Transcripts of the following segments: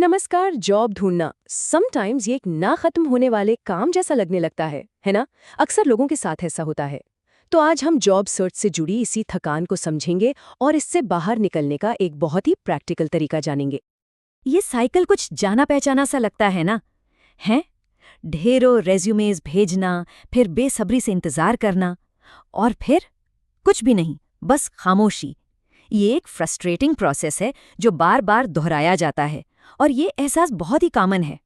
नमस्कार। जॉब ढूंढना समटाइम्स ये एक ना खत्म होने वाले काम जैसा लगने लगता है ना। अक्सर लोगों के साथ ऐसा होता है। तो आज हम जॉब सर्च से जुड़ी इसी थकान को समझेंगे और इससे बाहर निकलने का एक बहुत ही प्रैक्टिकल तरीका जानेंगे। ये साइकिल कुछ जाना पहचाना सा लगता है ना? हैं? ढेरों रेज्यूमेज भेजना, फिर बेसब्री से इंतजार करना, और फिर कुछ भी नहीं, बस खामोशी। ये एक फ्रस्ट्रेटिंग प्रोसेस है जो बार बार दोहराया जाता है, और ये एहसास बहुत ही कॉमन है।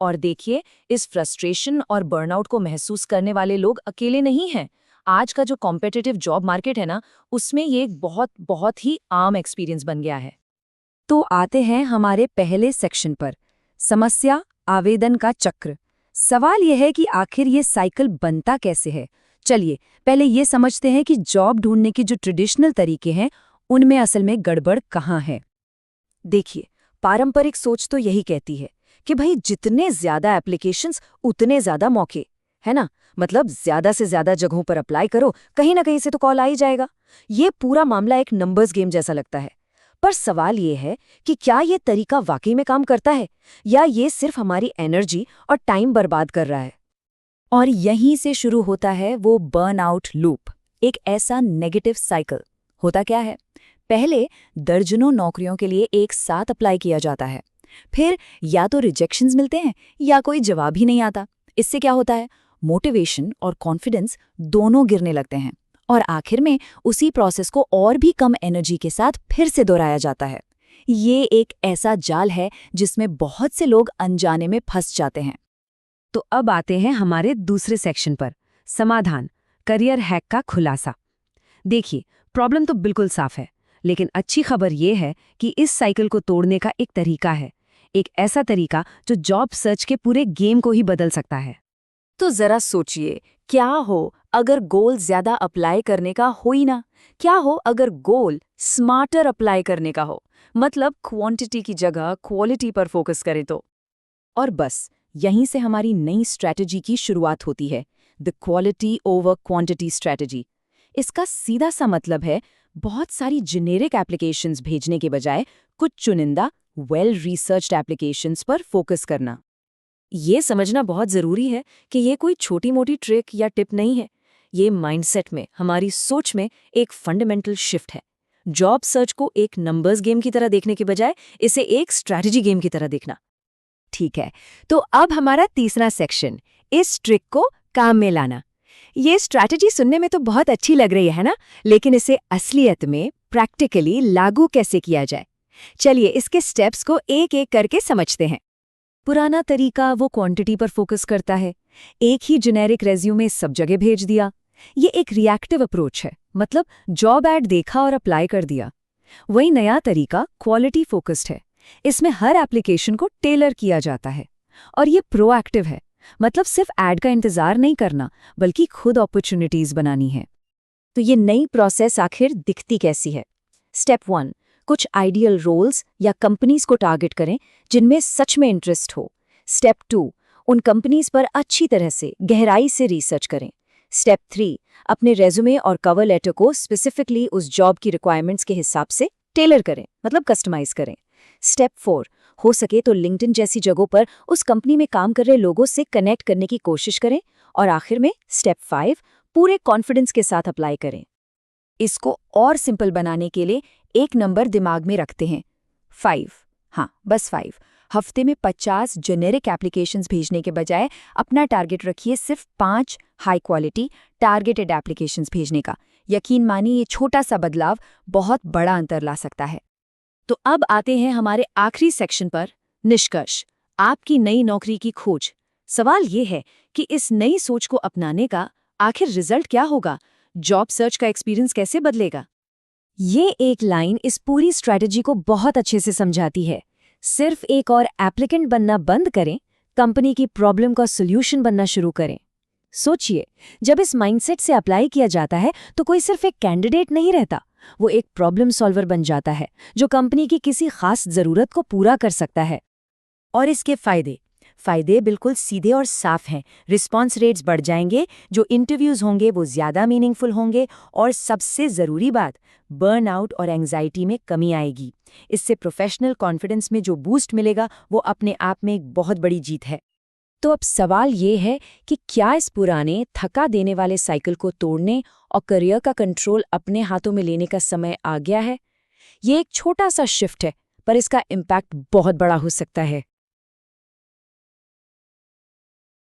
और देखिए, इस फ्रस्ट्रेशन और बर्नआउट को महसूस करने वाले लोग अकेले नहीं हैं। आज का जो कॉम्पिटिटिव जॉब मार्केट है ना, उसमें ये एक बहुत बहुत ही आम एक्सपीरियंस बन गया है। तो आते हैं हमारे पहले सेक्शन पर, समस्या आवेदन का चक्र। सवाल यह है कि आखिर ये साइकिल बनता कैसे है। चलिए पहले ये समझते हैं कि जॉब ढूंढने के जो ट्रेडिशनल तरीके हैं उनमें असल में गड़बड़ कहाँ है। देखिए, पारंपरिक सोच तो यही कहती है कि भाई जितने ज्यादा एप्लीकेशंस उतने ज्यादा मौके, है ना। मतलब ज्यादा से ज्यादा जगहों पर अप्लाई करो, कहीं ना कहीं से तो कॉल आ ही जाएगा। ये पूरा मामला एक नंबर्स गेम जैसा लगता है। पर सवाल ये है कि क्या ये तरीका वाकई में काम करता है, या ये सिर्फ हमारी एनर्जी और टाइम बर्बाद कर रहा है। और यहीं से शुरू होता है वो बर्नआउट लूप, एक ऐसा नेगेटिव साइकिल। होता क्या है, पहले दर्जनों नौकरियों के लिए एक साथ अप्लाई किया जाता है, फिर या तो रिजेक्शंस मिलते हैं या कोई जवाब ही नहीं आता। इससे क्या होता है, मोटिवेशन और कॉन्फिडेंस दोनों गिरने लगते हैं, और आखिर में उसी प्रोसेस को और भी कम एनर्जी के साथ फिर से दोहराया जाता है। ये एक ऐसा जाल है जिसमें बहुत से लोग अनजाने में फंस जाते हैं। तो अब आते हैं हमारे दूसरे सेक्शन पर, समाधान, करियर हैक का खुलासा। देखिए, प्रॉब्लम तो बिल्कुल साफ है, लेकिन अच्छी खबर ये है कि इस साइकिल को तोड़ने का एक तरीका है, एक ऐसा तरीका जो जॉब सर्च के पूरे गेम को ही बदल सकता है। तो जरा सोचिए, क्या हो अगर गोल ज्यादा अप्लाई करने का हो ही ना। क्या हो अगर गोल स्मार्टर अप्लाई करने का हो, मतलब क्वांटिटी की जगह क्वालिटी पर फोकस करें तो। और बस यहीं से हमारी नई स्ट्रैटेजी की शुरुआत होती है, the quality over quantity strategy. इसका सीधा सा मतलब है बहुत सारी जेनेरिक एप्लीकेशंस भेजने के बजाय कुछ चुनिंदा वेल रिसर्च्ड एप्लीकेशंस पर फोकस करना। ये समझना बहुत ज़रूरी है कि ये कोई छोटी मोटी ट्रिक या टिप नहीं है। ये माइंडसेट में, हमारी सोच में एक फंडामेंटल शिफ्ट है। जॉब सर्च को एक नंबर्स गेम की तरह देखने के बजाय इसे एक स्ट्रैटेजी गेम की तरह देखना। ठीक है, तो अब हमारा तीसरा सेक्शन, इस ट्रिक को काम में लाना। ये स्ट्रैटेजी सुनने में तो बहुत अच्छी लग रही है ना, लेकिन इसे असलियत में प्रैक्टिकली लागू कैसे किया जाए। चलिए इसके स्टेप्स को एक एक करके समझते हैं। पुराना तरीका वो क्वांटिटी पर फोकस करता है, एक ही जेनेरिक रेज्यूमे सब जगह भेज दिया। ये एक रिएक्टिव अप्रोच है, मतलब जॉब एड देखा और अप्लाई कर दिया। वही नया तरीका क्वालिटी फोकस्ड है, इसमें हर एप्लीकेशन को टेलर किया जाता है। और ये प्रोएक्टिव है, मतलब सिर्फ एड का इंतजार नहीं करना, बल्कि खुद अपॉर्चुनिटीज बनानी है। तो ये नई प्रोसेस आखिर दिखती कैसी है। स्टेप 1, कुछ आइडियल रोल्स या कंपनीज को टारगेट करें जिनमें सच में इंटरेस्ट हो। स्टेप 2, उन कंपनीज पर अच्छी तरह से गहराई से रिसर्च करें। स्टेप 3, अपने रेज्यूमे और कवर लेटर को स्पेसिफिकली उस जॉब की रिक्वायरमेंट्स के हिसाब से टेलर करें, मतलब कस्टमाइज करें। स्टेप 4, हो सके तो लिंक्डइन जैसी जगहों पर उस कंपनी में काम कर रहे लोगों से कनेक्ट करने की कोशिश करें। और आखिर में स्टेप 5, पूरे कॉन्फिडेंस के साथ अप्लाई करें। इसको और सिंपल बनाने के लिए एक नंबर दिमाग में रखते हैं, 5। हाँ, बस 5। हफ्ते में 50 जेनेरिक एप्लीकेशंस भेजने के बजाय अपना टारगेट रखिए सिर्फ 5 हाई क्वालिटी टारगेटेड एप्लीकेशंस भेजने का। यकीन मानिए ये छोटा सा बदलाव बहुत बड़ा अंतर ला सकता है। तो अब आते हैं हमारे आखिरी सेक्शन पर, निष्कर्ष, आपकी नई नौकरी की खोज। सवाल ये है कि इस नई सोच को अपनाने का आखिर रिजल्ट क्या होगा, जॉब सर्च का एक्सपीरियंस कैसे बदलेगा। ये एक लाइन इस पूरी स्ट्रैटेजी को बहुत अच्छे से समझाती है। सिर्फ एक और एप्लीकेंट बनना बंद करें, कंपनी की प्रॉब्लम का सॉल्यूशन बनना शुरू करें। सोचिए, जब इस माइंडसेट से अप्लाई किया जाता है तो कोई सिर्फ एक कैंडिडेट नहीं रहता, वो एक प्रॉब्लम सॉल्वर बन जाता है जो कंपनी की किसी खास जरूरत को पूरा कर सकता है। और इसके फायदे बिल्कुल सीधे और साफ हैं। रिस्पॉन्स रेट्स बढ़ जाएंगे, जो इंटरव्यूज होंगे वो ज़्यादा मीनिंगफुल होंगे, और सबसे ज़रूरी बात, बर्नआउट और एंग्जाइटी में कमी आएगी। इससे प्रोफेशनल कॉन्फिडेंस में जो बूस्ट मिलेगा वो अपने आप में एक बहुत बड़ी जीत है। तो अब सवाल ये है कि क्या इस पुराने थका देने वाले साइकिल को तोड़ने और करियर का कंट्रोल अपने हाथों में लेने का समय आ गया है? ये एक छोटा सा शिफ्ट है, पर इसका इम्पैक्ट बहुत बड़ा हो सकता है।